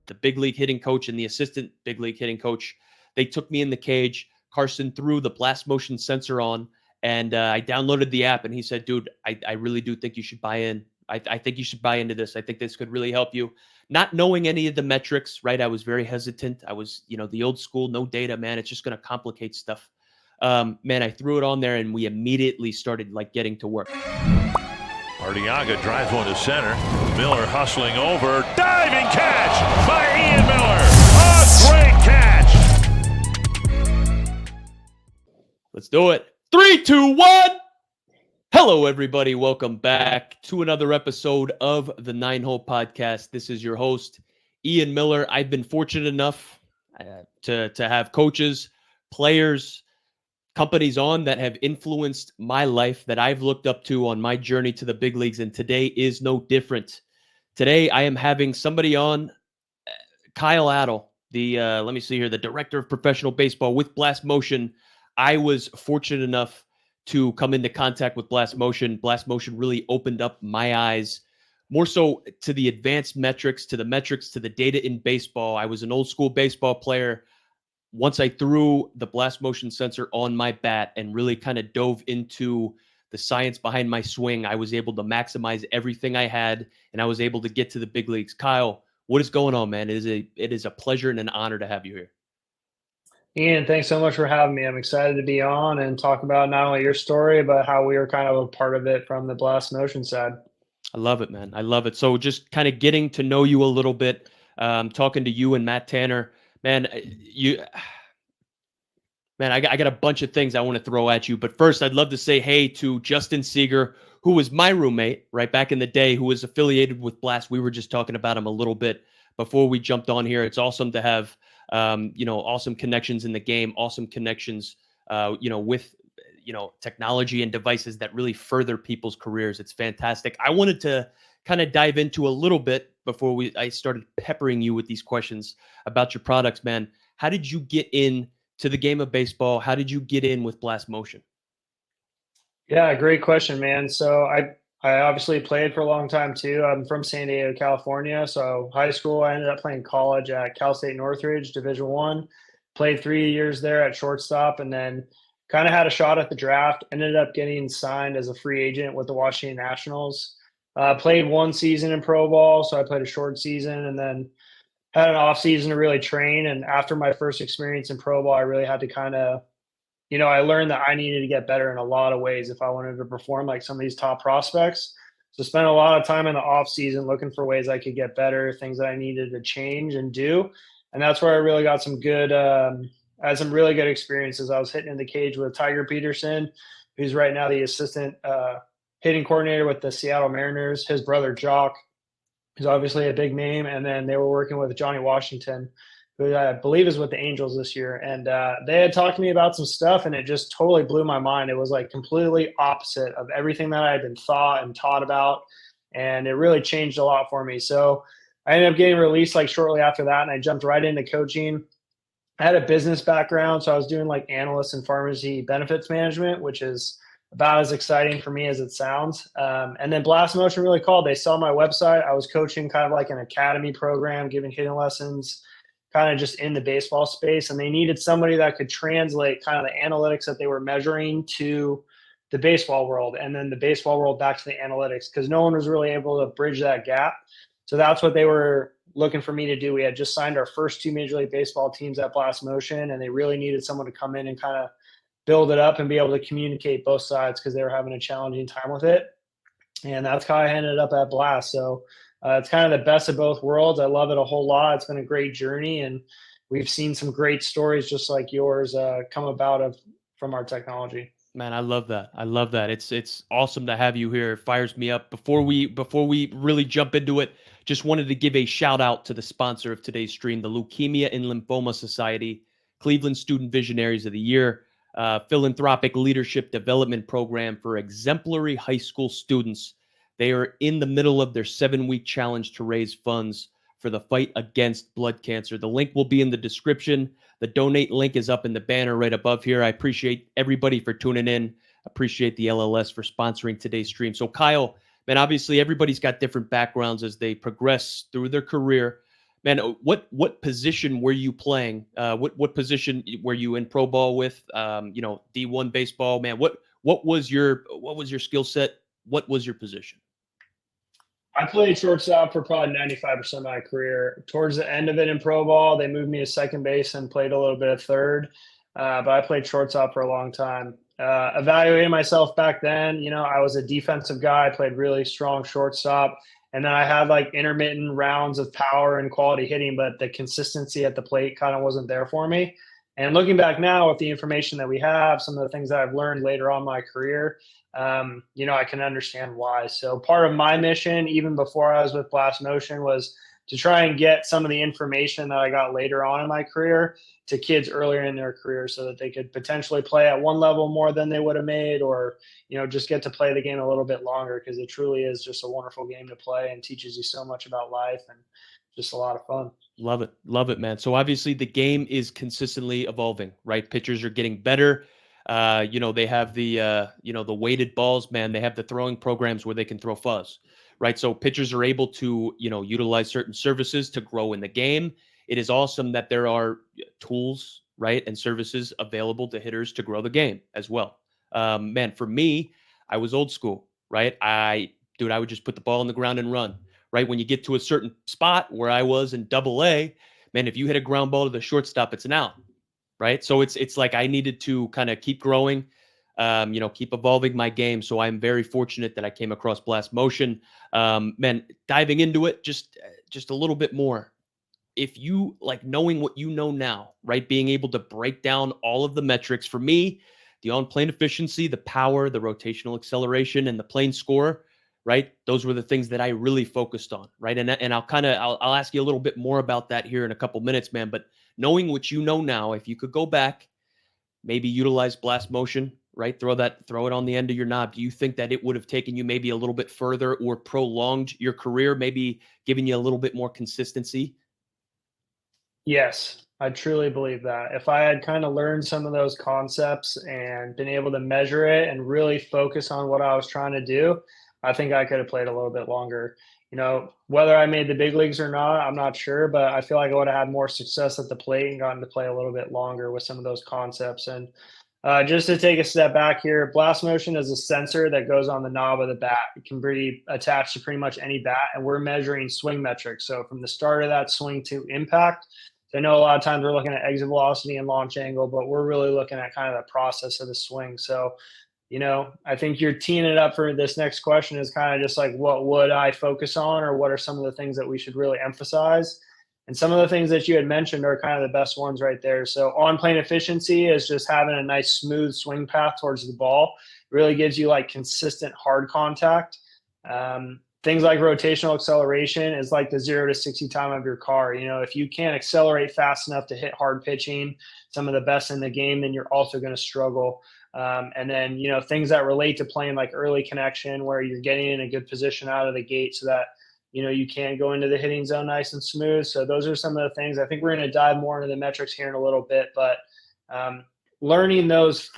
the big league hitting coach and the assistant big league hitting coach, they took me in the cage. Carson threw the blast motion sensor on, and I downloaded the app, and he said, dude, I really do think you should buy in. I think you should buy into this. I think this could really help you. Not knowing any of the metrics, right? I was very hesitant. I was, the old school, no data, man. It's just going to complicate stuff. Man, I threw it on there, and we immediately started getting to work. Arteaga drives one to center. Miller hustling over. Diving catch by Ian Miller. A great catch. Let's do it. 3, 2, 1. Hello, everybody. Welcome back to another episode of the 9-Hole Podcast. This is your host, Ian Miller. I've been fortunate enough to have coaches, players, companies on that have influenced my life that I've looked up to on my journey to the big leagues, and today is no different. Today, I am having somebody on, Kyle Attell, the director of professional baseball with Blast Motion. I was fortunate enough to come into contact with Blast Motion. Blast Motion really opened up my eyes, more so to the advanced metrics, to the data in baseball. I was an old school baseball player. Once I threw the blast motion sensor on my bat and really kind of dove into the science behind my swing, I was able to maximize everything I had, and I was able to get to the big leagues. Kyle, what is going on, man? It is a pleasure and an honor to have you here. Ian, thanks so much for having me. I'm excited to be on and talk about not only your story, but how we were kind of a part of it from the blast motion side. I love it, man. I love it. So just kind of getting to know you a little bit, talking to you and Matt Tanner. Man, I got a bunch of things I want to throw at you. But first, I'd love to say hey to Justin Seeger, who was my roommate right back in the day, who was affiliated with Blast. We were just talking about him a little bit before we jumped on here. It's awesome to have, awesome connections in the game, awesome connections, with, technology and devices that really further people's careers. It's fantastic. I wanted to kind of dive into a little bit before I started peppering you with these questions about your products, man. How did you get in to the game of baseball? How did you get in with Blast Motion? Yeah, great question, man. So I obviously played for a long time too. I'm from San Diego, California. So high school, I ended up playing college at Cal State Northridge, Division I. Played 3 years there at shortstop, and then kind of had a shot at the draft. Ended up getting signed as a free agent with the Washington Nationals. Played one season in pro ball, so I played a short season, and then had an off season to really train. And after my first experience in pro ball, I really had to kind of, I learned that I needed to get better in a lot of ways if I wanted to perform like some of these top prospects. So spent a lot of time in the off season looking for ways I could get better, things that I needed to change and do. And that's where I really got some good, had some really good experiences. I was hitting in the cage with Tiger Peterson, who's right now the assistant hitting coordinator with the Seattle Mariners. His brother Jock, who's obviously a big name, and then they were working with Johnny Washington, who I believe is with the Angels this year. And they had talked to me about some stuff, and it just totally blew my mind. It was like completely opposite of everything that I had been thought and taught about, and it really changed a lot for me. So I ended up getting released like shortly after that, and I jumped right into coaching. I had a business background, so I was doing like analyst and pharmacy benefits management, which is about as exciting for me as it sounds. And then Blast Motion really called. They saw my website. I was coaching kind of like an academy program, giving hitting lessons, kind of just in the baseball space. And they needed somebody that could translate kind of the analytics that they were measuring to the baseball world, and then the baseball world back to the analytics, because no one was really able to bridge that gap. So that's what they were looking for me to do. We had just signed our first 2 Major League Baseball teams at Blast Motion, and they really needed someone to come in and kind of build it up and be able to communicate both sides, because they were having a challenging time with it. And that's how I ended up at Blast. So it's kind of the best of both worlds. I love it a whole lot. It's been a great journey, and we've seen some great stories just like yours come about from our technology. Man, I love that. I love that. It's awesome to have you here. It fires me up. Before we really jump into it, just wanted to give a shout out to the sponsor of today's stream, the Leukemia and Lymphoma Society, Cleveland Student Visionaries of the Year, philanthropic leadership development program for exemplary high school students. They are in the middle of their 7-week challenge to raise funds for the fight against blood cancer. The link will be in the description. The donate link is up in the banner right above here. I appreciate everybody for tuning in. Appreciate the LLS for sponsoring today's stream. So Kyle, man, obviously everybody's got different backgrounds as they progress through their career. Man, what position were you playing? What position were you in pro ball with? D1 baseball, man. What was your skill set? What was your position? I played shortstop for probably 95% of my career. Towards the end of it in pro ball, they moved me to second base and played a little bit of third. But I played shortstop for a long time. Evaluating myself back then, I was a defensive guy. I played really strong shortstop. And then I had like intermittent rounds of power and quality hitting, but the consistency at the plate kind of wasn't there for me. And looking back now with the information that we have, some of the things that I've learned later on in my career, I can understand why. So part of my mission, even before I was with Blast Motion, was to try and get some of the information that I got later on in my career to kids earlier in their career so that they could potentially play at one level more than they would have made, or, just get to play the game a little bit longer, because it truly is just a wonderful game to play and teaches you so much about life and just a lot of fun. Love it, man. So obviously the game is consistently evolving, right? Pitchers are getting better. They have the weighted balls, man. They have the throwing programs where they can throw fuzz, right? So pitchers are able to, utilize certain services to grow in the game. It is awesome that there are tools, right, and services available to hitters to grow the game as well. Man, for me, I was old school, right? I would just put the ball on the ground and run, right? When you get to a certain spot where I was in Double A, man, if you hit a ground ball to the shortstop, it's an out, right? So it's like I needed to kind of keep growing, keep evolving my game. So I'm very fortunate that I came across Blast Motion. Man, diving into it just a little bit more. If you like knowing what you know now, right? Being able to break down all of the metrics for me, the on-plane efficiency, the power, the rotational acceleration, and the plane score, right? Those were the things that I really focused on, right? And I'll ask you a little bit more about that here in a couple minutes, man. But knowing what you know now, if you could go back, maybe utilize Blast Motion, right? Throw it on the end of your knob. Do you think that it would have taken you maybe a little bit further or prolonged your career, maybe giving you a little bit more consistency? Yes, I truly believe that. If I had kind of learned some of those concepts and been able to measure it and really focus on what I was trying to do, I think I could have played a little bit longer. Whether I made the big leagues or not, I'm not sure, but I feel like I would have had more success at the plate and gotten to play a little bit longer with some of those concepts. And just to take a step back here, Blast Motion is a sensor that goes on the knob of the bat. It can be attached to pretty much any bat, and we're measuring swing metrics. So from the start of that swing to impact, I know a lot of times we're looking at exit velocity and launch angle, but we're really looking at kind of the process of the swing. So, I think you're teeing it up for this next question is kind of just like, what would I focus on, or what are some of the things that we should really emphasize? And some of the things that you had mentioned are kind of the best ones right there. So on-plane efficiency is just having a nice smooth swing path towards the ball. It really gives you like consistent hard contact. Things like rotational acceleration is like the 0 to 60 time of your car. If you can't accelerate fast enough to hit hard pitching, some of the best in the game, then you're also going to struggle. And then, things that relate to playing like early connection, where you're getting in a good position out of the gate so that, you can go into the hitting zone nice and smooth. So those are some of the things. I think we're going to dive more into the metrics here in a little bit, but learning those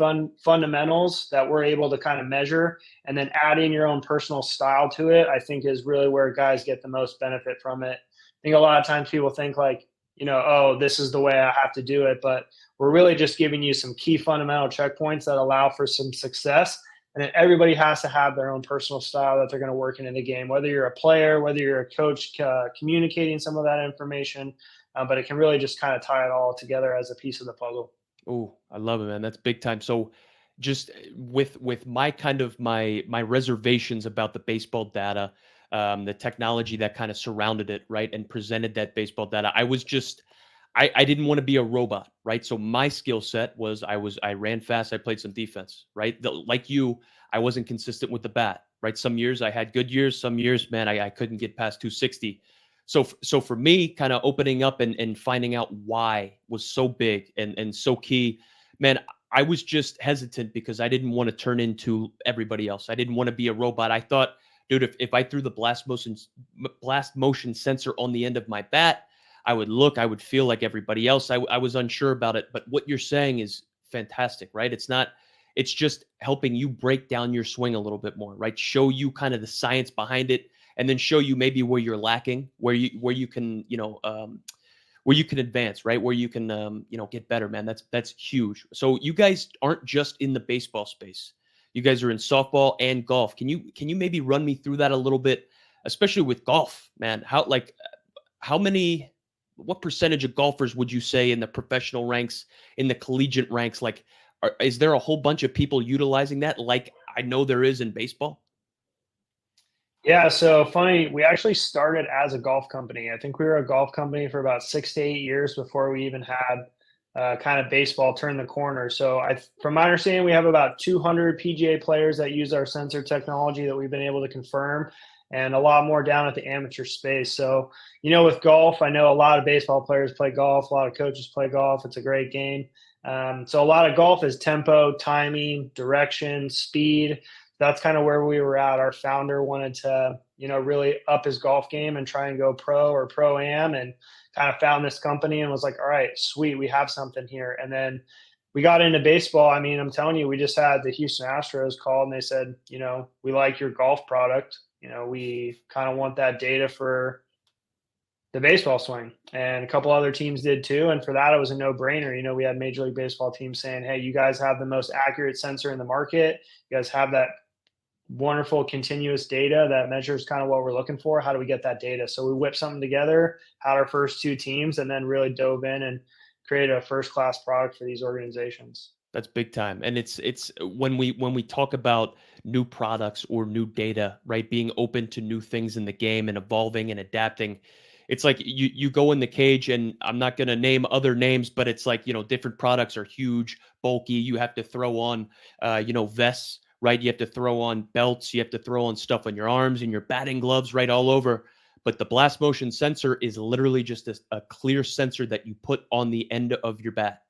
fundamentals that we're able to kind of measure and then adding your own personal style to it, I think is really where guys get the most benefit from it. I think a lot of times people think like, oh, this is the way I have to do it. But we're really just giving you some key fundamental checkpoints that allow for some success. And then everybody has to have their own personal style that they're going to work into the game, whether you're a player, whether you're a coach, communicating some of that information. But it can really just kind of tie it all together as a piece of the puzzle. Oh, I love it, man. That's big time. So just with my kind of my reservations about the baseball data, the technology that kind of surrounded it, right, and presented that baseball data, I didn't want to be a robot, right? So my skill set was I ran fast, I played some defense, right? Like you, I wasn't consistent with the bat, right? Some years I had good years, some years, man, I couldn't get past 260. So for me, kind of opening up and finding out why was so big and so key, man. I was just hesitant because I didn't want to turn into everybody else. I didn't want to be a robot. I thought, dude, if I threw the blast motion sensor on the end of my bat, I would feel like everybody else. I was unsure about it, but what you're saying is fantastic, right? It's just helping you break down your swing a little bit more, right? Show you kind of the science behind it and then show you maybe where you're lacking, where you can, where you can advance, right? Where you can, get better, man. That's huge. So you guys aren't just in the baseball space. You guys are in softball and golf. Can you maybe run me through that a little bit, especially with golf, man? What percentage of golfers would you say in the professional ranks, in the collegiate ranks, like, is there a whole bunch of people utilizing that? Like I know there is in baseball. Yeah, so funny. We actually started as a golf company. I think we were a golf company for about 6 to 8 years before we even had kind of baseball turn the corner. So, from my understanding, we have about 200 PGA players that use our sensor technology that we've been able to confirm, and a lot more down at the amateur space. So, with golf, I know a lot of baseball players play golf, a lot of coaches play golf. It's a great game. So, a lot of golf is tempo, timing, direction, speed. That's kind of where we were at. Our founder wanted to, really up his golf game and try and go pro or pro am, and kind of found this company and was like, all right, sweet, we have something here. And then we got into baseball. I mean, I'm telling you, we just had the Houston Astros call and they said, we like your golf product. We kind of want that data for the baseball swing, and a couple other teams did too. And for that, it was a no-brainer. We had Major League Baseball teams saying, hey, you guys have the most accurate sensor in the market. You guys have that wonderful continuous data that measures kind of what we're looking for. How do we get that data? So we whipped something together, had our first 2 teams, and then really dove in and created a first-class product for these organizations. That's big time. And it's when we talk about new products or new data, right? Being open to new things in the game and evolving and adapting. It's like you go in the cage, and I'm not going to name other names, but it's like, different products are huge, bulky. You have to throw on, vests, right? You have to throw on belts. You have to throw on stuff on your arms and your batting gloves, right? All over. But the blast motion sensor is literally just a clear sensor that you put on the end of your bat.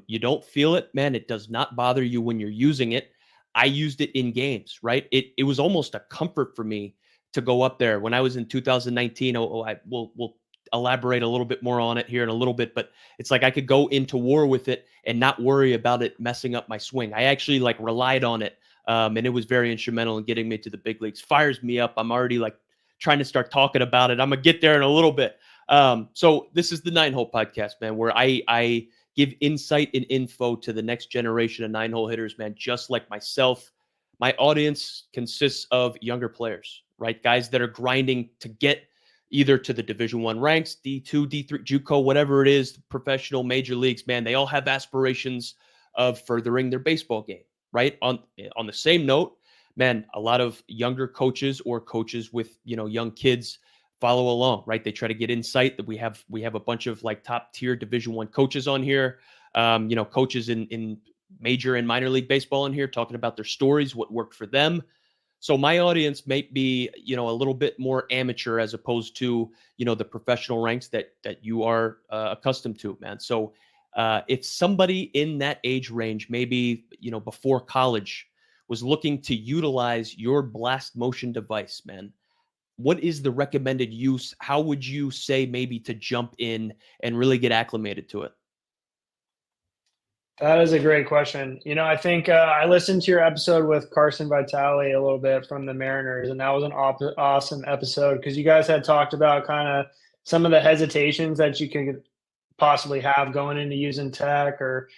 You don't feel it, man. It does not bother you when you're using it. I used it in games, right? It was almost a comfort for me to go up there when I was in 2019. We'll elaborate a little bit more on it here in a little bit, but it's like I could go into war with it and not worry about it messing up my swing. I actually relied on it. And it was very instrumental in getting me to the big leagues. Fires me up. I'm already trying to start talking about it. I'm gonna get there in a little bit. So this is the 9-Hole Podcast, man, where I give insight and info to the next generation of 9-hole hitters, man, just like myself. My audience consists of younger players, right? Guys that are grinding to get either to the Division I ranks, D2, D3, JUCO, whatever it is, professional, major leagues, man. They all have aspirations of furthering their baseball game, right? On the same note, man, a lot of younger coaches or coaches with, young kids follow along, right? They try to get insight. That we have a bunch of top tier Division I coaches on here, coaches in major and minor league baseball in here, talking about their stories, what worked for them. So my audience may be, a little bit more amateur as opposed to, the professional ranks that you are accustomed to, man. So if somebody in that age range, maybe, before college, was looking to utilize your blast motion device, man, what is the recommended use? How would you say maybe to jump in and really get acclimated to it? That is a great question. I think I listened to your episode with Carson Vitale a little bit from the Mariners, and that was an awesome episode because you guys had talked about kind of some of the hesitations that you could possibly have going into using tech, or,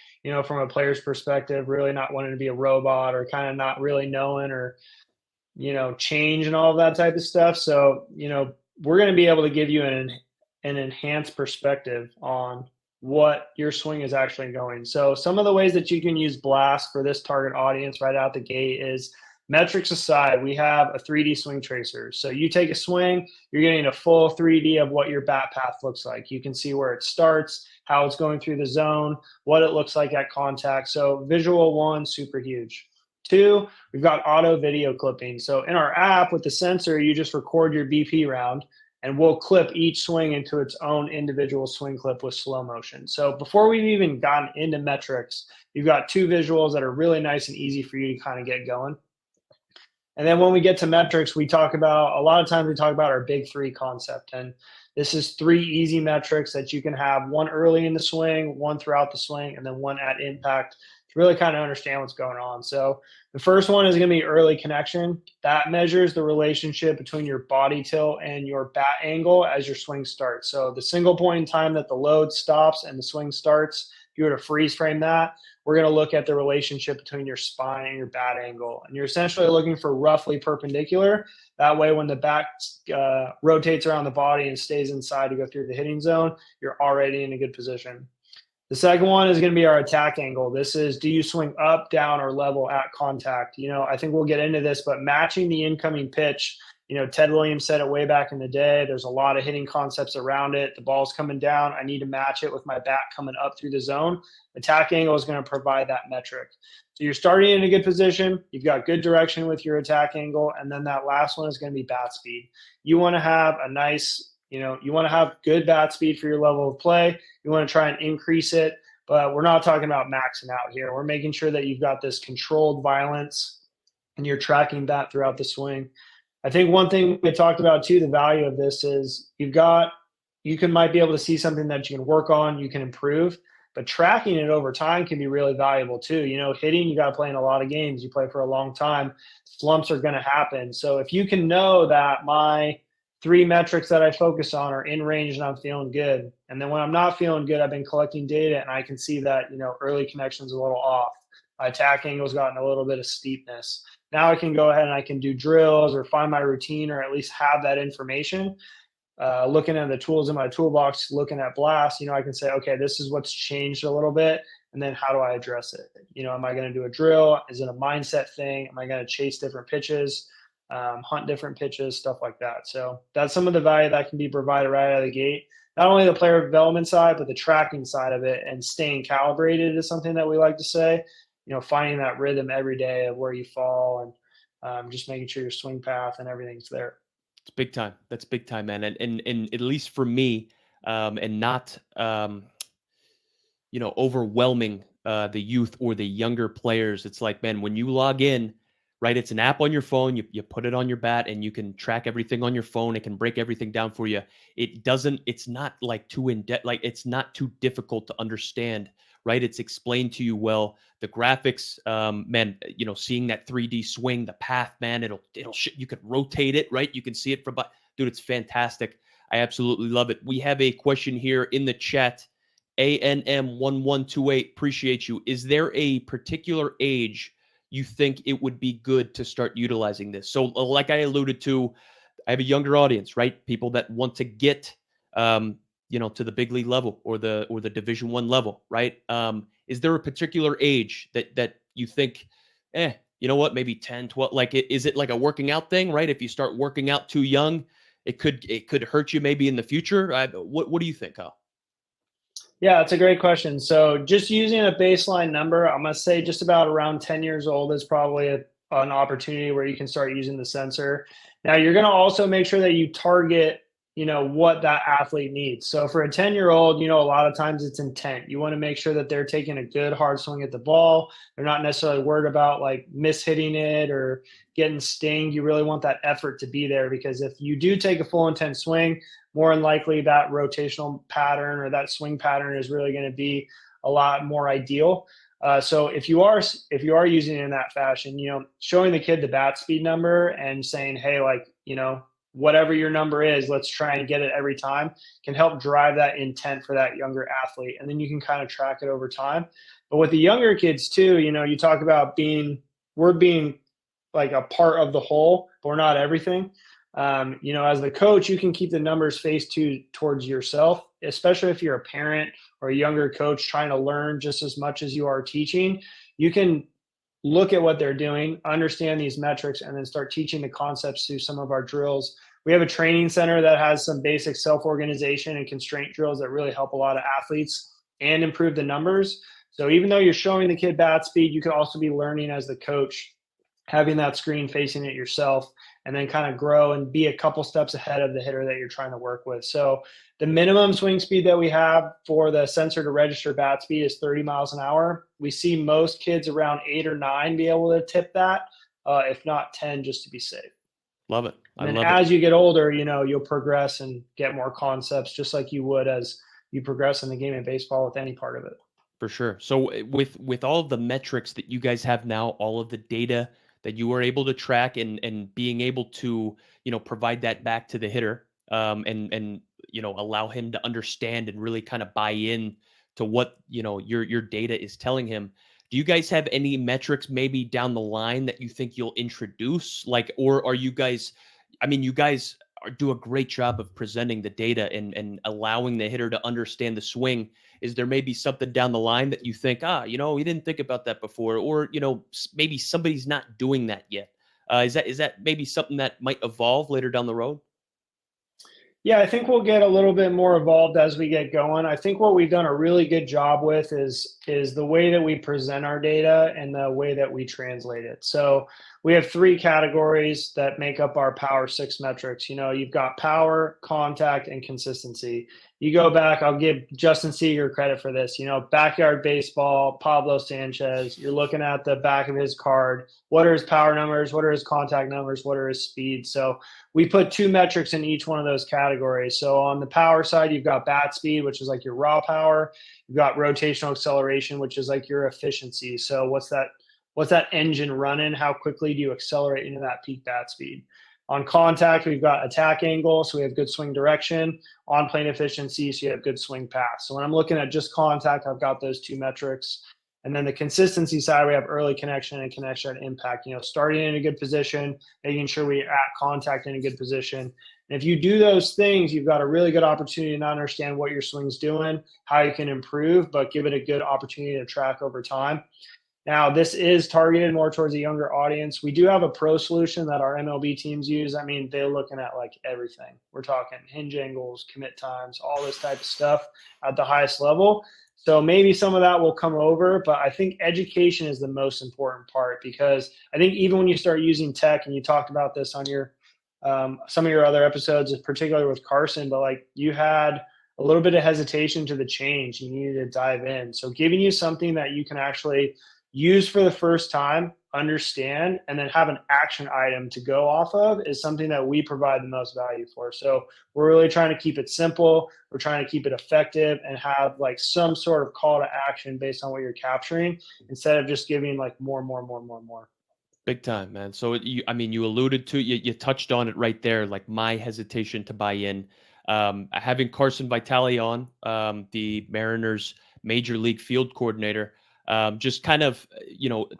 from a player's perspective, really not wanting to be a robot, or kind of not really knowing, or, change and all of that type of stuff. So, we're going to be able to give you an enhanced perspective on what your swing is actually going. So some of the ways that you can use blast for this target audience right out the gate is, metrics aside, we have a 3D swing tracer. So you take a swing, you're getting a full 3D of what your bat path looks like. You can see where it starts, how it's going through the zone, what it looks like at contact. So visual 1, super huge. 2, we've got auto video clipping. So in our app with the sensor, you just record your BP round, and we'll clip each swing into its own individual swing clip with slow motion. So before we've even gotten into metrics, you've got 2 visuals that are really nice and easy for you to kind of get going. And then when we get to metrics, a lot of times we talk about our big 3 concept. And this is 3 easy metrics that you can have: 1 early in the swing, 1 throughout the swing, and then 1 at impact really kind of understand what's going on. So the first one is going to be early connection. That measures the relationship between your body tilt and your bat angle as your swing starts. So the single point in time that the load stops and the swing starts, if you were to freeze frame that, we're going to look at the relationship between your spine and your bat angle. And you're essentially looking for roughly perpendicular. That way, when the bat rotates around the body and stays inside to go through the hitting zone, you're already in a good position. The second one is going to be our attack angle. This is, do you swing up, down, or level at contact? I think we'll get into this, but matching the incoming pitch. Ted Williams said it way back in the day. There's a lot of hitting concepts around it. The ball's coming down. I need to match it with my bat coming up through the zone. Attack angle is going to provide that metric. So you're starting in a good position. You've got good direction with your attack angle. And then that last one is going to be bat speed. You want to have a nice, you want to have good bat speed for your level of play. You want to try and increase it, but we're not talking about maxing out here. We're making sure that you've got this controlled violence and you're tracking that throughout the swing. I think one thing we talked about too, the value of this is you might be able to see something that you can work on, you can improve, but tracking it over time can be really valuable too. Hitting, you got to play in a lot of games. You play for a long time. Slumps are going to happen. So if you can know that my 3 metrics that I focus on are in range and I'm feeling good, and then when I'm not feeling good, I've been collecting data and I can see that, early connection's a little off. My attack angle's gotten a little bit of steepness. Now I can go ahead and I can do drills or find my routine or at least have that information. Looking at the tools in my toolbox, looking at blasts, I can say, okay, this is what's changed a little bit. And then how do I address it? Am I going to do a drill? Is it a mindset thing? Am I going to chase different pitches, hunt different pitches, stuff like that? So that's some of the value that can be provided right out of the gate. Not only the player development side, but the tracking side of it, and staying calibrated is something that we like to say. Finding that rhythm every day of where you fall and just making sure your swing path and everything's there. It's big time. That's big time, man. And at least for me, and not, overwhelming the youth or the younger players. It's like, man, when you log in, right, it's an app on your phone. You put it on your bat and you can track everything on your phone. It can break everything down for you. It's not like too in-depth, like it's not too difficult to understand, right? It's explained to you well. The graphics, man, seeing that 3D swing, the path, man, you could rotate it, right? You can see it dude, it's fantastic. I absolutely love it. We have a question here in the chat. ANM1128, appreciate you. Is there a particular age you think it would be good to start utilizing this? So like I alluded to, I have a younger audience, right? People that want to get, to the big league level or the Division I level, right? Is there a particular age that you think, maybe 10, 12, like is it like a working out thing, right? If you start working out too young, it could hurt you maybe in the future. What do you think, Kyle? Yeah, it's a great question. So just using a baseline number, I'm going to say just about around 10 years old is probably an opportunity where you can start using the sensor. Now, you're going to also make sure that you target, what that athlete needs. So for a 10-year-old, a lot of times it's intent. You want to make sure that they're taking a good hard swing at the ball. They're not necessarily worried about like mishitting it or getting stinged. You really want that effort to be there, because if you do take a full intent swing, more than likely that rotational pattern or that swing pattern is really going to be a lot more ideal. So if you are using it in that fashion, showing the kid the bat speed number and saying, hey, whatever your number is, let's try and get it every time, can help drive that intent for that younger athlete. And then you can kind of track it over time. But with the younger kids too, you talk about we're being like a part of the whole, but we're not everything. As the coach, you can keep the numbers faced towards yourself, especially if you're a parent or a younger coach trying to learn just as much as you are teaching. You can look at what they're doing, understand these metrics, and then start teaching the concepts through some of our drills. We have a training center that has some basic self-organization and constraint drills that really help a lot of athletes and improve the numbers. So even though you're showing the kid bat speed, you can also be learning as the coach, having that screen facing it yourself, and then kind of grow and be a couple steps ahead of the hitter that you're trying to work with. So the minimum swing speed that we have for the sensor to register bat speed is 30 miles an hour. We see most kids around 8 or 9 be able to tip that, if not 10, just to be safe. Love it. And as you get older, you'll progress and get more concepts, just like you would as you progress in the game of baseball with any part of it. For sure. So with all of the metrics that you guys have now, all of the data that you are able to track and being able to, provide that back to the hitter, and allow him to understand and really kind of buy in to what, your data is telling him. Do you guys have any metrics maybe down the line that you think you'll introduce? Like, or are you guys, I mean, you guys do a great job of presenting the data and allowing the hitter to understand the swing. Is there maybe something down the line that you think, we didn't think about that before, or maybe somebody's not doing that yet? Is that maybe something that might evolve later down the road? Yeah, I think we'll get a little bit more evolved as we get going. I think what we've done a really good job with is the way that we present our data and the way that we translate it. So we have three categories that make up our Power Six metrics. You've got power, contact, and consistency. You go back, I'll give Justin Seeger credit for this. Backyard baseball, Pablo Sanchez, you're looking at the back of his card. What are his power numbers? What are his contact numbers? What are his speeds? So we put two metrics in each one of those categories. So on the power side, you've got bat speed, which is like your raw power. You've got rotational acceleration, which is like your efficiency. So what's that engine running? How quickly do you accelerate into that peak bat speed? On contact, we've got attack angle, so we have good swing direction. On plane efficiency, so you have good swing path. So when I'm looking at just contact, I've got those two metrics. And then the consistency side, we have early connection and connection at impact. Starting in a good position, making sure we at contact in a good position. And if you do those things, you've got a really good opportunity to not understand what your swing's doing, how you can improve, but give it a good opportunity to track over time. Now, this is targeted more towards a younger audience. We do have a pro solution that our MLB teams use. I mean, they're looking at like everything. We're talking hinge angles, commit times, all this type of stuff at the highest level. So maybe some of that will come over, but I think education is the most important part, because I think even when you start using tech, and you talked about this on your some of your other episodes, particularly with Carson, but like you had a little bit of hesitation to the change. You needed to dive in. So giving you something that you can actually use for the first time, understand, and then have an action item to go off of is something that we provide the most value for. So we're really trying to keep it simple. We're trying to keep it effective and have like some sort of call to action based on what you're capturing, instead of just giving like more. Big time, man. So you alluded to, you touched on it right there, like my hesitation to buy in. Having Carson Vitale on, the Mariners major league field coordinator, just kind of,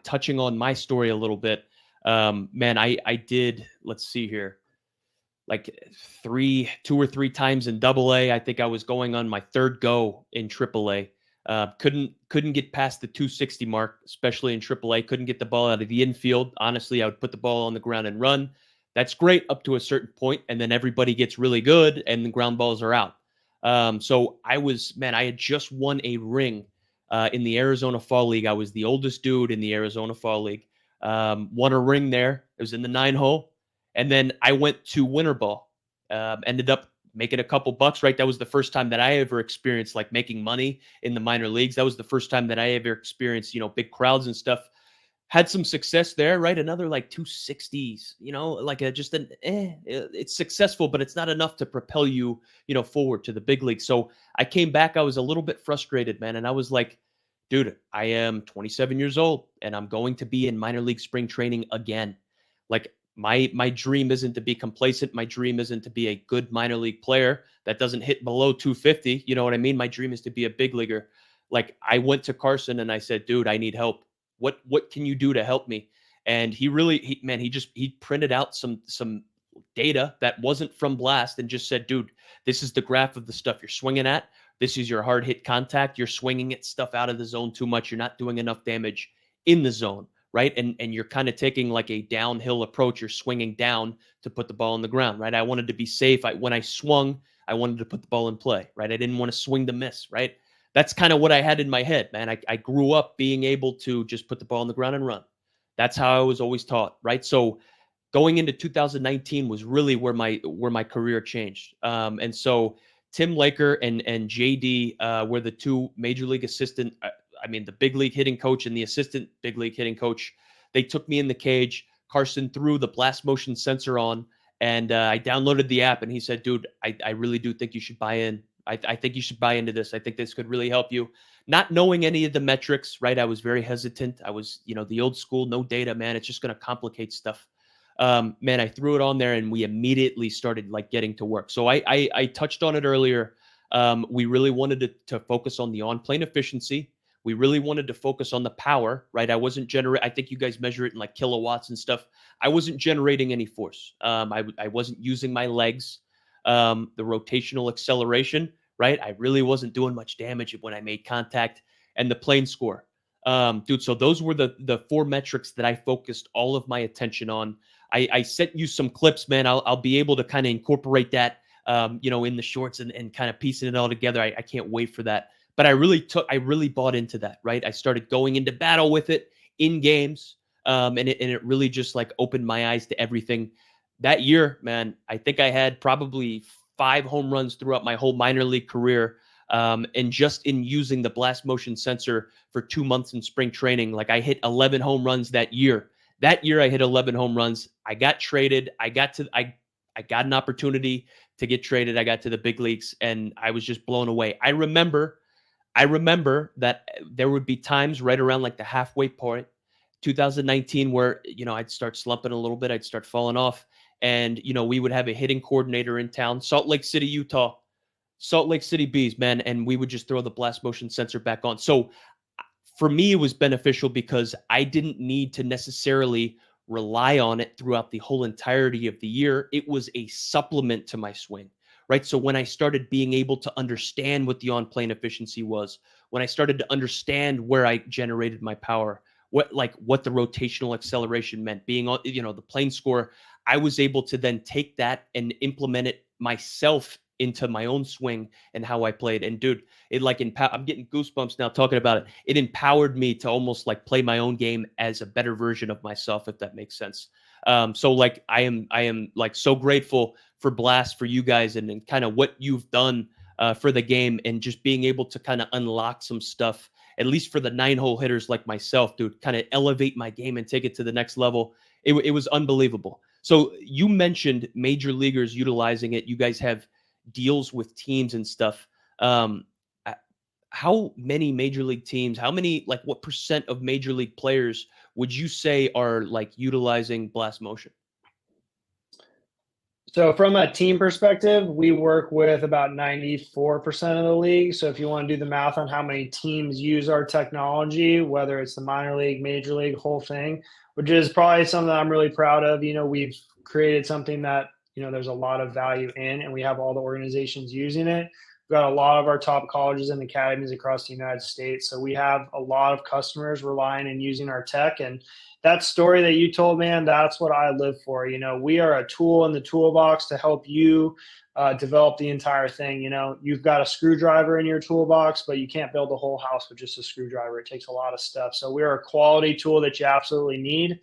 touching on my story a little bit. Man, I did, let's see here, like 2 or 3 times in AA. I think I was going on my third go in AAA. Couldn't get past the 260 mark, especially in AAA. Couldn't get the ball out of the infield. Honestly, I would put the ball on the ground and run. That's great up to a certain point, and then everybody gets really good, and the ground balls are out. So I had just won a ring in the Arizona Fall League. I was the oldest dude in the Arizona Fall League. Won a ring there. It was in the 9-hole. And then I went to winter ball. Ended up making a couple bucks, right? That was the first time that I ever experienced like making money in the minor leagues. That was the first time that I ever experienced, big crowds and stuff. Had some success there, right? Another like 260s, like it's successful, but it's not enough to propel you, forward to the big league. So I came back, I was a little bit frustrated, man. And I was like, dude, I am 27 years old and I'm going to be in minor league spring training again. Like my dream isn't to be complacent. My dream isn't to be a good minor league player that doesn't hit below 250. You know what I mean? My dream is to be a big leaguer. Like I went to Carson and I said, dude, I need help. What can you do to help me? And he printed out some data that wasn't from Blast and just said, dude, this is the graph of the stuff you're swinging at. This is your hard hit contact. You're swinging at stuff out of the zone too much. You're not doing enough damage in the zone, right? And you're kind of taking like a downhill approach. You're swinging down to put the ball on the ground, right? I wanted to be safe. When I swung, I wanted to put the ball in play, right? I didn't want to swing to miss, right? That's kind of what I had in my head, man. I grew up being able to just put the ball on the ground and run. That's how I was always taught, right? So going into 2019 was really where my career changed. And so Tim Laker and JD were the two major league assistant. The big league hitting coach and the assistant big league hitting coach. They took me in the cage. Carson threw the blast motion sensor on, and I downloaded the app. And he said, "Dude, I really do think you should buy in. I think you should buy into this. I think this could really help you." not knowing any of the metrics, right? I was very hesitant. I was, the old school, no data, man. It's just going to complicate stuff. Man, I threw it on there and we immediately started like getting to work. So I touched on it earlier. We really wanted to focus on the on-plane efficiency. We really wanted to focus on the power, right? I wasn't generating, I think you guys measure it in like kilowatts and stuff. I wasn't generating any force. I wasn't using my legs. The rotational acceleration, right? I really wasn't doing much damage when I made contact, and the plane score. Dude, so those were the four metrics that I focused all of my attention on. I sent you some clips, man. I'll be able to kind of incorporate that, in the shorts and kind of piecing it all together. I can't wait for that. But I really bought into that, right? I started going into battle with it in games, and it really just like opened my eyes to everything. That year, man, I think I had probably 5 home runs throughout my whole minor league career. And just in using the blast motion sensor for 2 months in spring training, like I hit 11 home runs that year. That year I hit 11 home runs. I got traded. I got an opportunity to get traded. I got to the big leagues and I was just blown away. I remember that there would be times right around like the halfway point, 2019, where, I'd start slumping a little bit. I'd start falling off. And, we would have a hitting coordinator in town, Salt Lake City, Utah, Salt Lake City Bees, man. And we would just throw the blast motion sensor back on. So for me, it was beneficial because I didn't need to necessarily rely on it throughout the whole entirety of the year. It was a supplement to my swing, right? So when I started being able to understand what the on-plane efficiency was, when I started to understand where I generated my power, what the rotational acceleration meant, being on, the plane score, I was able to then take that and implement it myself into my own swing and how I played. And dude, it like I'm getting goosebumps now talking about it. It empowered me to almost like play my own game as a better version of myself, if that makes sense. So like I am like so grateful for Blast, for you guys, and kind of what you've done for the game, and just being able to kind of unlock some stuff, at least for the 9-hole hitters like myself, dude, kind of elevate my game and take it to the next level. It was unbelievable. So you mentioned major leaguers utilizing it. You guys have deals with teams and stuff. How many major league teams, what percent of major league players would you say are like utilizing blast motion? So from a team perspective, we work with about 94% of the league. So if you want to do the math on how many teams use our technology, whether it's the minor league, major league, whole thing, which is probably something that I'm really proud of. We've created something that, there's a lot of value in, and we have all the organizations using it. We've got a lot of our top colleges and academies across the United States. So we have a lot of customers relying and using our tech. And that story that you told, man, that's what I live for. We are a tool in the toolbox to help you develop the entire thing. You've got a screwdriver in your toolbox, but you can't build a whole house with just a screwdriver. It takes a lot of stuff. So we are a quality tool that you absolutely need.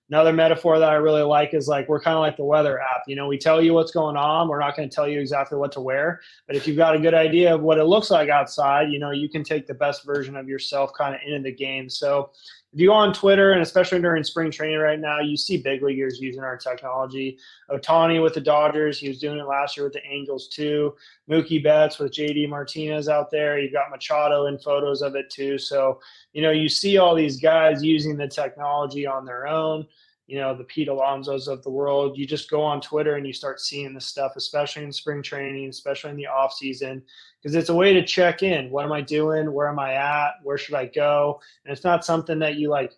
Another metaphor that I really like is like, we're kind of like the weather app. We tell you what's going on. We're not going to tell you exactly what to wear, but if you've got a good idea of what it looks like outside, you can take the best version of yourself kind of into the game. So if you go on Twitter, and especially during spring training right now, you see big leaguers using our technology. Ohtani with the Dodgers, he was doing it last year with the Angels too. Mookie Betts with JD Martinez out there. You've got Machado in photos of it too. So, you see all these guys using the technology on their own. The Pete Alonsos of the world. You just go on Twitter and you start seeing this stuff, especially in spring training, especially in the off season, because it's a way to check in. What am I doing? Where am I at? Where should I go? And it's not something that you like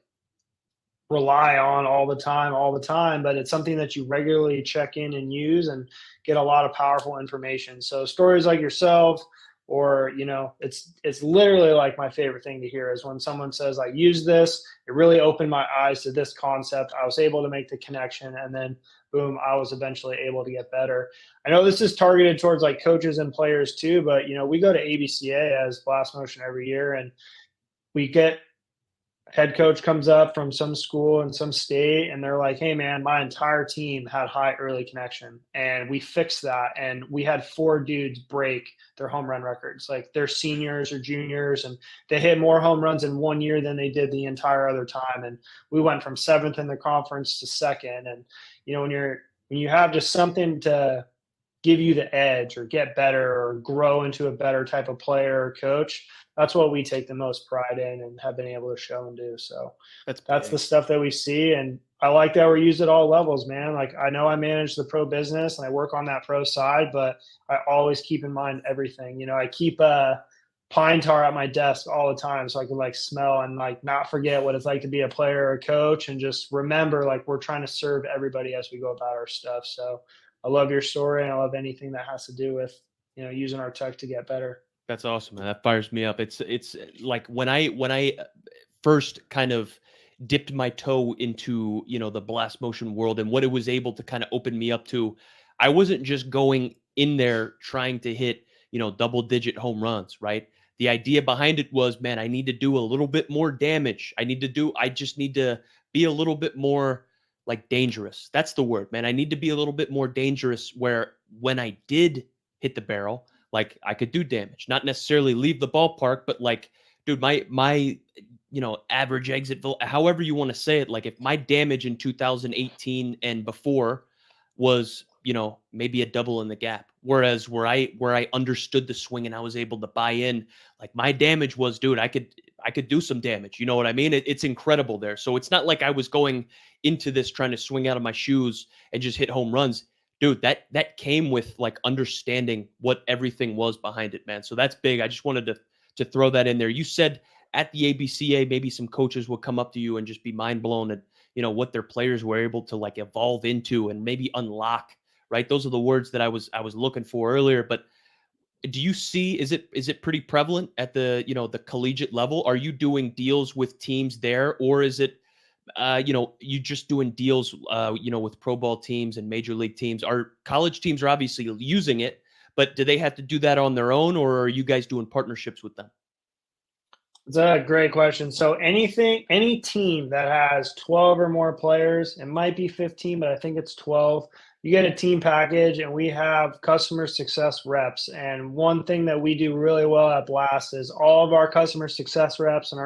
rely on all the time, but it's something that you regularly check in and use and get a lot of powerful information. So stories like yourself, or it's literally like my favorite thing to hear is when someone says, I use this, it really opened my eyes to this concept. I was able to make the connection, and then boom, I was eventually able to get better. I know this is targeted towards like coaches and players too, but we go to ABCA as Blast Motion every year, and we get head coach comes up from some school in some state, and they're like, hey man, my entire team had high early connection, and we fixed that. And we had 4 dudes break their home run records. Like, they're seniors or juniors, and they hit more home runs in 1 year than they did the entire other time. And we went from 7th in the conference to 2nd. And, when you have just something to give you the edge or get better or grow into a better type of player or coach. That's what we take the most pride in and have been able to show and do. So That's that's the big. stuff that we see. And I like that we're used at all levels, man. Like I know I manage the pro business and I work on that pro side, but I always keep in mind everything. I keep a pine tar at my desk all the time so I can like smell and like not forget what it's like to be a player or a coach and just remember like we're trying to serve everybody as we go about our stuff. So I love your story and I love anything that has to do with, using our tech to get better. That's awesome, man. That fires me up. It's like when I first kind of dipped my toe into, the blast motion world and what it was able to kind of open me up to, I wasn't just going in there trying to hit, double digit home runs, right? The idea behind it was, man, I need to do a little bit more damage. I just need to be a little bit more like dangerous. That's the word, man. I need to be a little bit more dangerous where when I did hit the barrel, like I could do damage, not necessarily leave the ballpark, but like, dude, my average exit, however you want to say it, like if my damage in 2018 and before was, maybe a double in the gap, whereas where I understood the swing and I was able to buy in, like my damage was, dude, I could do some damage. You know what I mean? It's incredible there. So it's not like I was going into this trying to swing out of my shoes and just hit home runs. Dude, that came with like understanding what everything was behind it, man. So that's big. I just wanted to throw that in there. You said at the ABCA, maybe some coaches would come up to you and just be mind blown at, what their players were able to like evolve into and maybe unlock, right? Those are the words that I was looking for earlier. But do you see, is it pretty prevalent at the, the collegiate level? Are you doing deals with teams there, or is it you just doing deals, with pro ball teams and major league teams? Our college teams are obviously using it, but do they have to do that on their own, or are you guys doing partnerships with them? It's a great question. So any team that has 12 or more players, it might be 15, but I think it's 12. You get a team package and we have customer success reps. And one thing that we do really well at Blast is all of our customer success reps and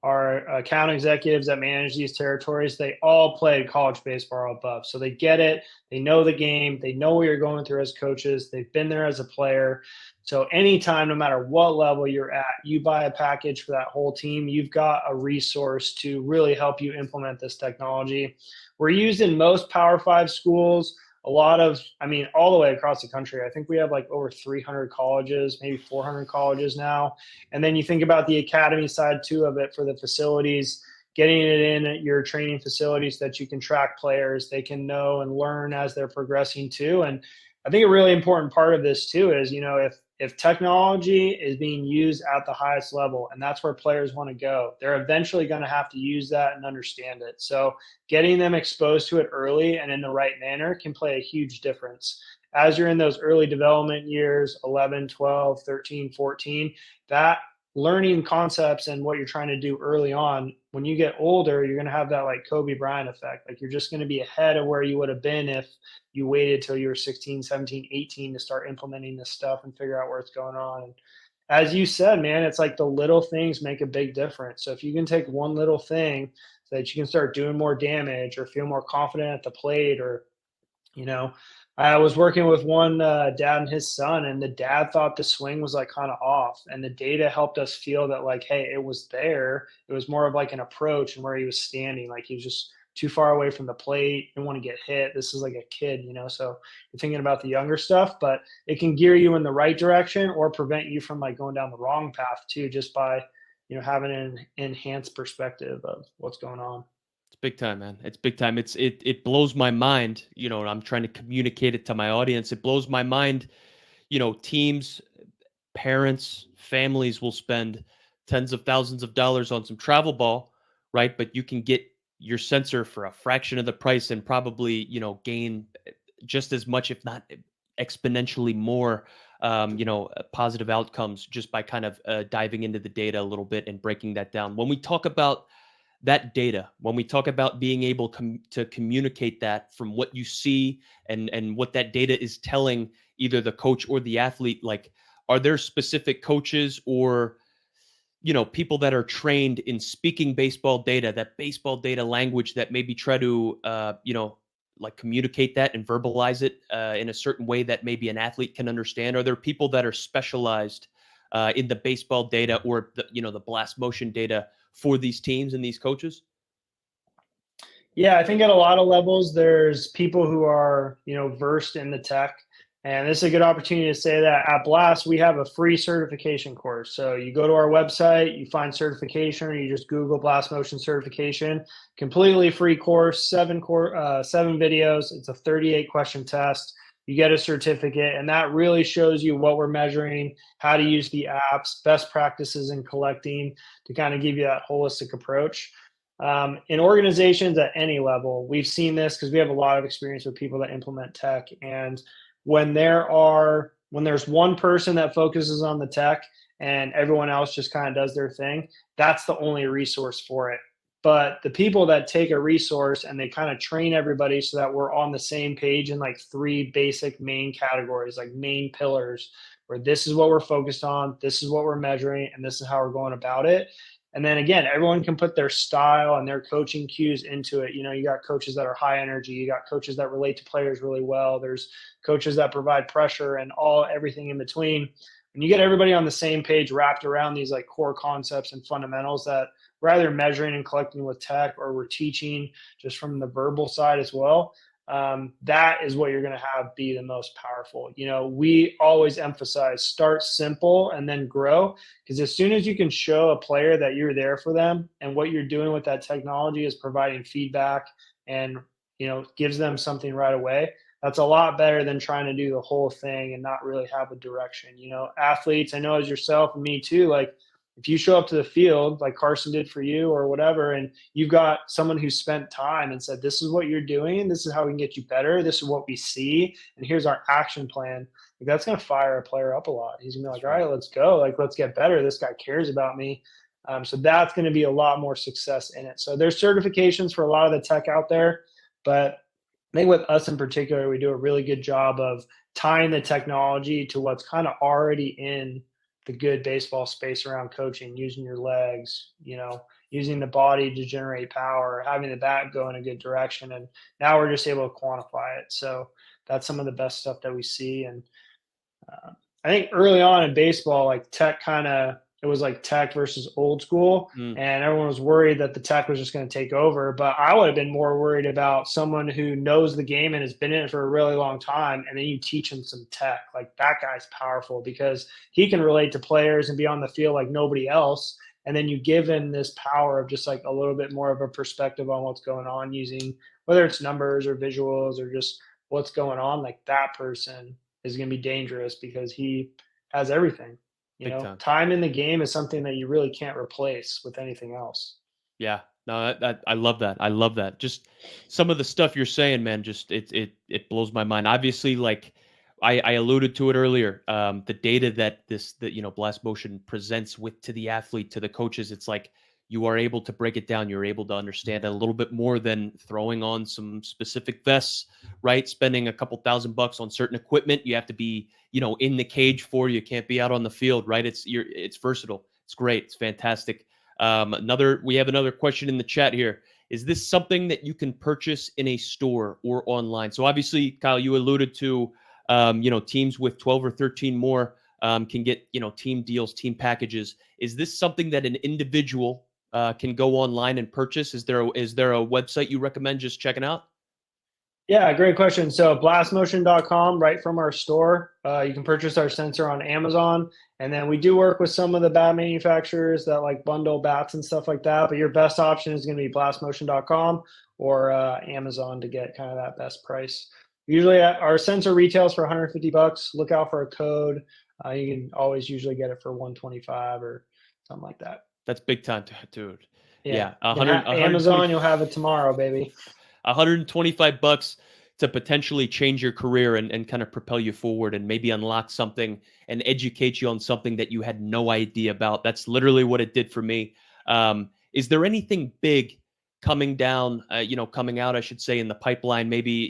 our account executives that manage these territories, they all played college baseball above. So they get it. They know the game. They know what you're going through as coaches. They've been there as a player. So anytime, no matter what level you're at, you buy a package for that whole team, you've got a resource to really help you implement this technology. We're used in most Power Five schools, all the way across the country. I think we have like over 300 colleges, maybe 400 colleges now. And then you think about the academy side too of it for the facilities, getting it in at your training facilities so that you can track players. They can know and learn as they're progressing too. And I think a really important part of this too is, if technology is being used at the highest level and that's where players want to go, they're eventually going to have to use that and understand it. So getting them exposed to it early and in the right manner can play a huge difference. As you're in those early development years, 11, 12, 13, 14, that learning concepts and what you're trying to do early on, when you get older, you're going to have that like Kobe Bryant effect. Like you're just going to be ahead of where you would have been if you waited till you were 16, 17, 18 to start implementing this stuff and figure out where it's going on. And as you said, man, it's like the little things make a big difference. So if you can take one little thing so that you can start doing more damage or feel more confident at the plate, or I was working with one dad and his son, and the dad thought the swing was like kind of off, and the data helped us feel that like, hey, it was there. It was more of like an approach and where he was standing, like he was just too far away from the plate, didn't want to get hit. This is like a kid, so you're thinking about the younger stuff, but it can gear you in the right direction or prevent you from like going down the wrong path too, just by having an enhanced perspective of what's going on. It's big time, man. It's big time. It blows my mind. I'm trying to communicate it to my audience. It blows my mind. Teams, parents, families will spend tens of thousands of dollars on some travel ball, right? But you can get your sensor for a fraction of the price and probably, gain just as much, if not exponentially more, positive outcomes just by kind of diving into the data a little bit and breaking that down. When we talk about that data, when we talk about being able to communicate that from what you see and what that data is telling either the coach or the athlete, like, are there specific coaches or people that are trained in speaking baseball data, that baseball data language, that maybe try to like communicate that and verbalize it in a certain way that maybe an athlete can understand? Are there people that are specialized in the baseball data or the blast motion data for these teams and these coaches? Yeah, I think at a lot of levels, there's people who are, versed in the tech. And this is a good opportunity to say that at Blast, we have a free certification course. So you go to our website, you find certification, or you just Google Blast Motion certification. Completely free course, seven videos. It's a 38 question test. You get a certificate, and that really shows you what we're measuring, how to use the apps, best practices in collecting to kind of give you that holistic approach. In organizations at any level, we've seen this because we have a lot of experience with people that implement tech. And when there's one person that focuses on the tech and everyone else just kind of does their thing, that's the only resource for it. But the people that take a resource and they kind of train everybody so that we're on the same page in like three basic main categories, like main pillars, where this is what we're focused on, this is what we're measuring, and this is how we're going about it. And then again, everyone can put their style and their coaching cues into it. You got coaches that are high energy. You got coaches that relate to players really well. There's coaches that provide pressure and everything in between. When you get everybody on the same page wrapped around these like core concepts and fundamentals that we're either measuring and collecting with tech or we're teaching just from the verbal side as well, that is what you're going to have be the most powerful. We always emphasize start simple and then grow, because as soon as you can show a player that you're there for them and what you're doing with that technology is providing feedback and gives them something right away, that's a lot better than trying to do the whole thing and not really have a direction. Athletes, I know as yourself and me too, like if you show up to the field like Carson did for you or whatever, and you've got someone who spent time and said, this is what you're doing, this is how we can get you better, this is what we see, and here's our action plan, like that's going to fire a player up a lot. He's going to be like, all right, let's go. Like, let's get better. This guy cares about me. So that's going to be a lot more success in it. So there's certifications for a lot of the tech out there, but I think with us in particular, we do a really good job of tying the technology to what's kind of already in the good baseball space around coaching, using your legs, using the body to generate power, having the bat go in a good direction. And now we're just able to quantify it. So that's some of the best stuff that we see. And I think early on in baseball, like it was like tech versus old school, and everyone was worried that the tech was just going to take over. But I would have been more worried about someone who knows the game and has been in it for a really long time, and then you teach him some tech. Like that guy's powerful because he can relate to players and be on the field like nobody else. And then you give him this power of just like a little bit more of a perspective on what's going on, using whether it's numbers or visuals or just what's going on. Like that person is going to be dangerous because he has everything. Time in the game is something that you really can't replace with anything else. Yeah, no, I love that. I love that. Just some of the stuff you're saying, man, just it blows my mind. Obviously, like I alluded to it earlier, the data that Blast Motion presents to the athlete, to the coaches, it's like you are able to break it down. You're able to understand it a little bit more than throwing on some specific vests, right? Spending a couple $1,000 on certain equipment. You have to be, in the cage for you. Can't be out on the field, right? It's versatile. It's great. It's fantastic. We have another question in the chat here. Is this something that you can purchase in a store or online? So obviously, Kyle, you alluded to, teams with 12 or 13 more can get, team deals, team packages. Is this something that an individual can go online and purchase? Is there a website you recommend just checking out? Yeah, great question. So blastmotion.com, right from our store. You can purchase our sensor on Amazon. And then we do work with some of the bat manufacturers that like bundle bats and stuff like that. But your best option is going to be blastmotion.com or Amazon to get kind of that best price. Usually our sensor retails for $150. Look out for a code. You can always usually get it for $125 or something like that. That's big time, dude. Yeah. Amazon, you'll have it tomorrow, baby. $125 to potentially change your career and kind of propel you forward and maybe unlock something and educate you on something that you had no idea about. That's literally what it did for me. Is there anything big coming out, I should say, in the pipeline, maybe,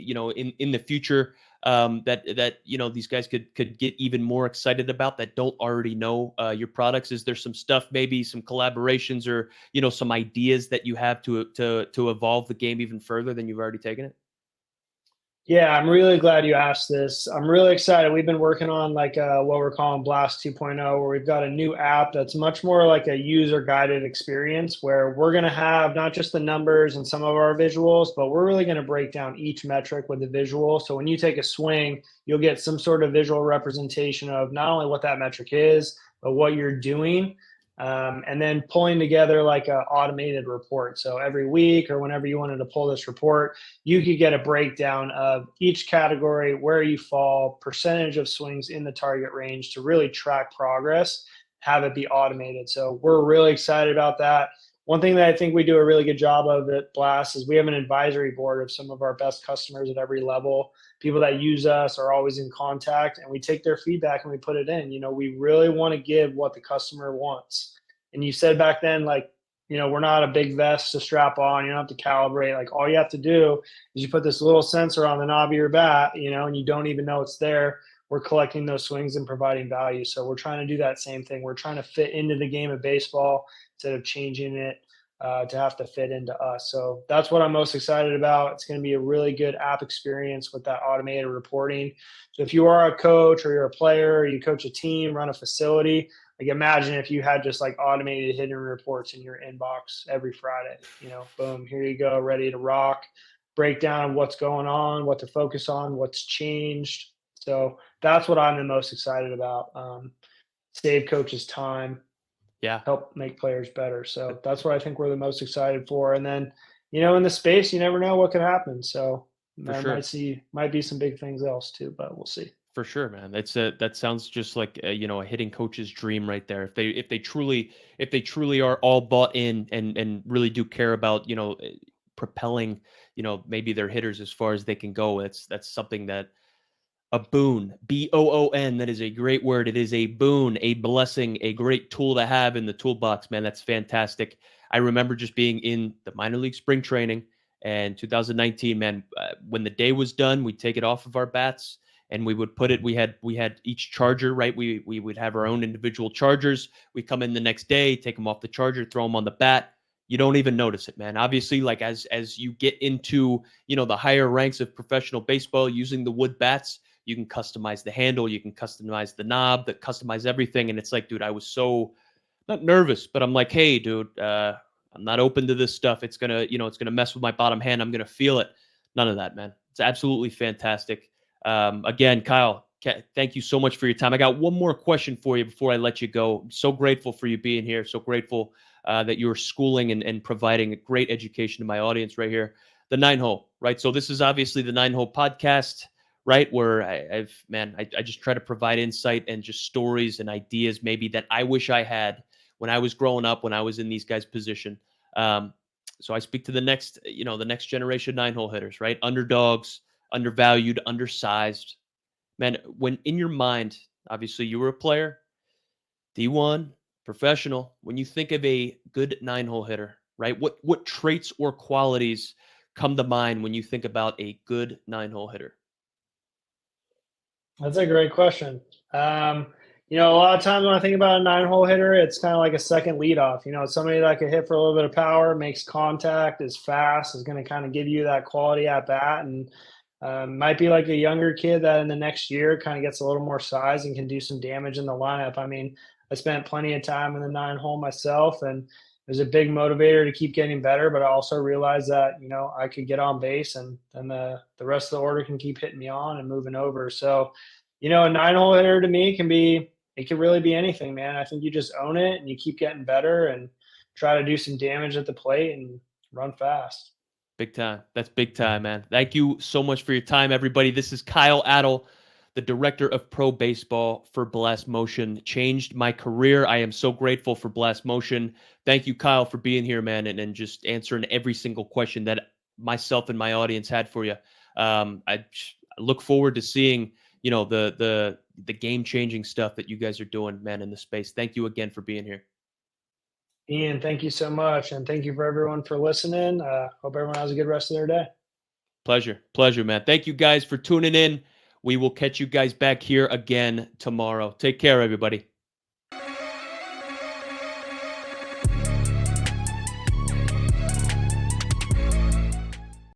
in the future that these guys could get even more excited about that don't already know your products? Is there some stuff, maybe some collaborations or, some ideas that you have to evolve the game even further than you've already taken it? Yeah, I'm really glad you asked this. I'm really excited. We've been working on like what we're calling Blast 2.0, where we've got a new app that's much more like a user guided experience where we're going to have not just the numbers and some of our visuals, but we're really going to break down each metric with a visual. So when you take a swing, you'll get some sort of visual representation of not only what that metric is, but what you're doing. And then pulling together like an automated report. So every week or whenever you wanted to pull this report, you could get a breakdown of each category, where you fall, percentage of swings in the target range to really track progress, have it be automated. So we're really excited about that. One thing that I think we do a really good job of at Blast is we have an advisory board of some of our best customers at every level. People that use us are always in contact, and we take their feedback and we put it in. We really want to give what the customer wants. And you said back then, like, we're not a big vest to strap on. You don't have to calibrate. Like, all you have to do is you put this little sensor on the knob of your bat, and you don't even know it's there. We're collecting those swings and providing value. So we're trying to do that same thing. We're trying to fit into the game of baseball instead of changing it to have to fit into us. So that's what I'm most excited about. It's going to be a really good app experience with that automated reporting. So if you are a coach or you're a player, or you coach a team, run a facility, like, imagine if you had just like automated hidden reports in your inbox every Friday. Boom, here you go, ready to rock. Breakdown of what's going on, what to focus on, what's changed. So that's what I'm the most excited about. Save coaches time, Yeah, help make players better. So that's what I think we're the most excited for. And then, in the space, you never know what could happen. So for I sure. might be some big things else too, but we'll see. For sure, man. That sounds just like a hitting coach's dream right there. If they truly are all bought in and really do care about propelling maybe their hitters as far as they can go. That's something that a boon, BOON. That is a great word. It is a boon, a blessing, a great tool to have in the toolbox, man. That's fantastic. I remember just being in the minor league spring training and 2019, man. When the day was done, we'd take it off of our bats and we would put it. We had each charger, right? We would have our own individual chargers. We come in the next day, take them off the charger, throw them on the bat. You don't even notice it, man. Obviously, like as you get into the higher ranks of professional baseball, using the wood bats, you can customize the handle, you can customize the knob, customize everything. And it's like, dude, I was so not nervous, but I'm like, hey, dude, I'm not open to this stuff. It's gonna mess with my bottom hand. I'm gonna feel it. None of that, man. It's absolutely fantastic. Again, Kyle, thank you so much for your time. I got one more question for you before I let you go. I'm so grateful for you being here. So grateful that you're schooling and providing a great education to my audience right here. The 9-hole, right? So this is obviously the 9-hole podcast, right? Where I just try to provide insight and just stories and ideas maybe that I wish I had when I was growing up, when I was in these guys' position. So I speak to the next generation 9-hole hitters, right? Underdogs, undervalued, undersized. Man, when in your mind, obviously you were a player, D1, professional. When you think of a good 9-hole hitter, right? What traits or qualities come to mind when you think about a good 9-hole hitter? That's a great question. A lot of times when I think about a 9-hole hitter, it's kind of like a second leadoff. It's somebody that can hit for a little bit of power, makes contact, is fast, is going to kind of give you that quality at bat, and might be like a younger kid that in the next year kind of gets a little more size and can do some damage in the lineup. I mean, I spent plenty of time in the 9-hole myself, and it was a big motivator to keep getting better. But I also realized that I could get on base, and then the rest of the order can keep hitting me on and moving over. So, a 9-hole hitter to me can really be anything, man. I think you just own it and you keep getting better and try to do some damage at the plate and run fast. Big time. That's big time, man. Thank you so much for your time, everybody. This is Kyle Attell, the director of pro baseball for Blast Motion. Changed my career. I am so grateful for Blast Motion. Thank you, Kyle, for being here, man, and just answering every single question that myself and my audience had for you. I look forward to seeing, the game-changing stuff that you guys are doing, man, in the space. Thank you again for being here. Ian, thank you so much. And thank you for everyone for listening. Hope everyone has a good rest of their day. Pleasure, man. Thank you guys for tuning in. We will catch you guys back here again tomorrow. Take care, everybody.